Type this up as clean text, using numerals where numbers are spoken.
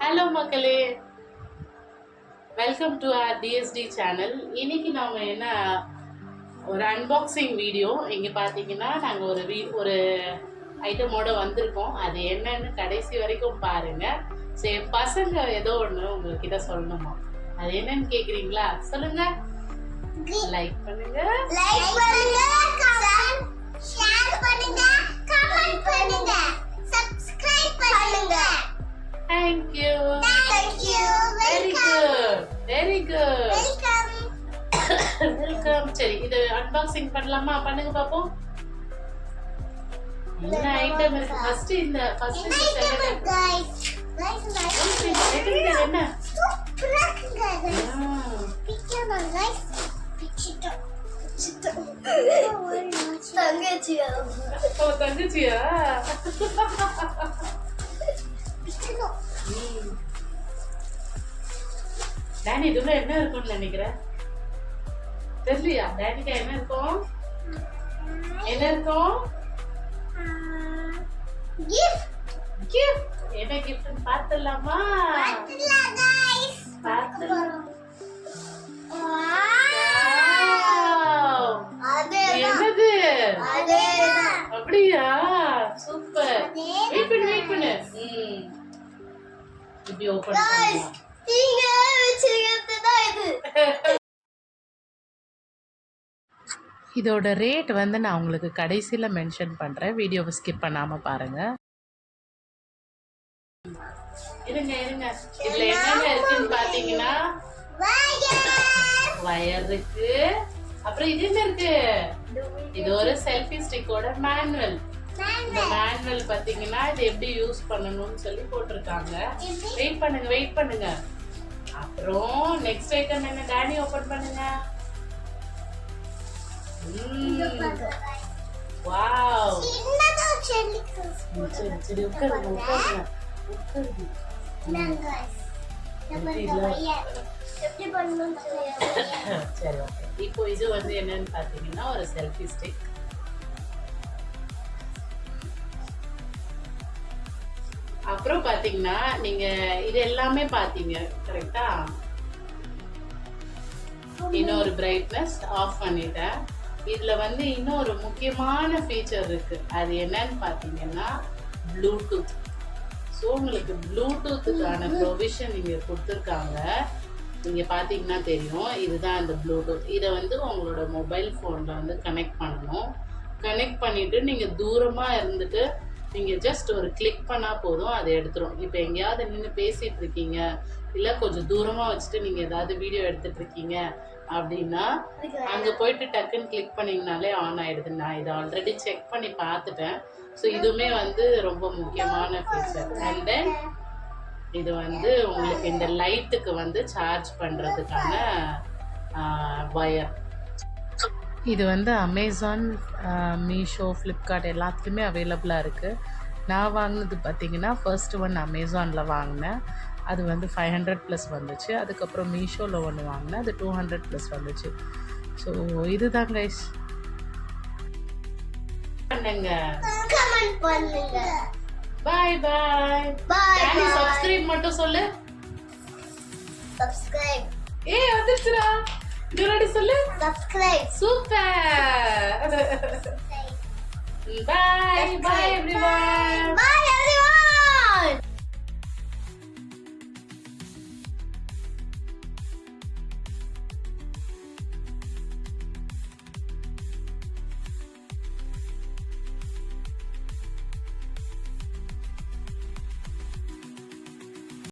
Hello மக்களே, welcome to our DSD channel. இன்னைக்கு நாம என்ன ஒரு அன்பாக்சிங் வீடியோ. இங்கே பார்த்தீங்கன்னா நாங்கள் ஒரு ஐட்டமோட வந்திருக்கோம். அது என்னன்னு கடைசி வரைக்கும் பாருங்க. சரி, பசங்க ஏதோ ஒன்று உங்ககிட்ட சொல்லணுமா? அது என்னன்னு கேட்குறீங்களா? சொல்லுங்க. லைக் பண்ணுங்க, ஷேர் பண்ணுங்க, கமெண்ட் பண்ணுங்க, சப்ஸ்கிரைப் பண்ணுங்க. Thank you. Very good. Welcome. Welcome. சரி, இது அன்பாக்சிங் பண்ணலாமா? பண்ணுங்க பாப்போம். என்ன ஐட்டம் இருக்கு? ஃபர்ஸ்ட் இந்த செல்லட் Guys, என்ன? சூப்பரா இருக்குங்க guys. Picture guys. பிச்சிட்டோம். தங்கச்சியா. ஓ, தங்கச்சியா? டேனி, இதுல என்ன இருக்கும்னு நினைக்கிறேன்? தெரியலையா? டேனிக்கு என்ன இருக்கும்? என்ன இருக்கும்? கிஃப்ட். கிஃப்ட். என்ன கிஃப்ட்னு பார்த்தலாமா? guys. பார்த்தலாம். Wow. என்னது? அதேதான். அப்படியா? சூப்பர். அதேதான். வெயிட் பண்ணு. இப்படி ஓபன் Guys, பண்ணலாம். நீங்க வச்சிருக்கிறது தான் இது. இதோட ரேட் வந்து நான் உங்களுக்கு கடைசியில் மென்ஷன் பண்ணுறேன். வீடியோவை ஸ்கிப் பண்ணாமல் பாருங்கள். இருங்க. இதில் என்னென்ன இருக்குன்னு பார்த்தீங்கன்னா வயர் இருக்கு. அப்புறம் இது என்ன இருக்கு? இது ஒரு செல்ஃபி ஸ்டிக்கோட மேனுவல். இந்த மேனுவல் பார்த்தீங்கன்னா இது எப்படி யூஸ் பண்ணணும்னு சொல்லி போட்டிருக்காங்க. வெயிட் பண்ணுங்க. அப்புறம் நெக்ஸ்ட் ஐட்டம் என்ன? டேனி ஓபன் பண்ணுங்க. வாவ். சின்னதா செல்லி சரி உட்காருங்க. guys. எப்படி பண்ணணும்னு சொல்லுங்க. சரி, ஓகே. இப்போ இது வந்து என்னன்னு பார்த்தீங்கன்னா ஒரு செல்ஃபி ஸ்டிக். அப்புறம் பார்த்தீங்கன்னா நீங்க இது எல்லாமே பார்த்தீங்க கரெக்டா? இன்னொரு பிரைட்னஸ் ஆஃப் பண்ணிட்டேன். இதுல வந்து இன்னொரு முக்கியமான ஃபீச்சர் இருக்கு. அது என்னன்னு பார்த்தீங்கன்னா ப்ளூடூத். ஸோ உங்களுக்கு ப்ளூடூத்துக்கான ப்ரொவிஷன் இங்கே கொடுத்துருக்காங்க. நீங்க பார்த்தீங்கன்னா தெரியும். இதுதான் இந்த ப்ளூடூத். இதை வந்து உங்களோட மொபைல் ஃபோனில் வந்து கனெக்ட் பண்ணணும். கனெக்ட் பண்ணிட்டு நீங்க தூரமா இருந்துட்டு நீங்க ஜஸ்ட் ஒரு கிளிக் பண்ணா போதும், அதை எடுத்துரும். இப்போ எங்கேயாவது நின்று பேசிட்டு இருக்கீங்க, இல்லை கொஞ்சம் தூரமா வச்சுட்டு நீங்க ஏதாவது வீடியோ எடுத்துட்டு இருக்கீங்க அப்படின்னா அங்க போயிட்டு டக்குன்னு கிளிக் பண்ணீங்கனாலே ஆன் ஆயிடுது. நான் இதை ஆல்ரெடி செக் பண்ணி பார்த்துட்டேன். ஸோ இதுவுமே வந்து ரொம்ப முக்கியமான ஃபீச்சர். அண்ட் தென் இது வந்து உங்களுக்கு இந்த லைட்டுக்கு வந்து சார்ஜ் பண்றதுக்கான வயர். இது வந்து அமேசான், மீஷோ, ஃப்ளிப்கார்ட் எல்லாத்துலேயுமே அவைலபிளாக இருக்குது. நான் வாங்கினது பார்த்தீங்கன்னா ஃபர்ஸ்ட் ஒன் அமேசானில் வாங்கினேன். அது வந்து 500 ப்ளஸ் வந்துச்சு. அதுக்கப்புறம் மீஷோவில் ஒன்று வாங்கினேன், அது 200 ப்ளஸ் வந்துச்சு. ஸோ இதுதான் கைஸ். பண்ணுங்க, கமெண்ட் பண்ணுங்க. பாய். சப்ஸ்கிரைப் மட்டும் சொல்லு. சப்ஸ்கிரைப். வந்துருச்சுடா. இன்னொரு சொல்லு. Subscribe. Super. Bye everyone. Bye.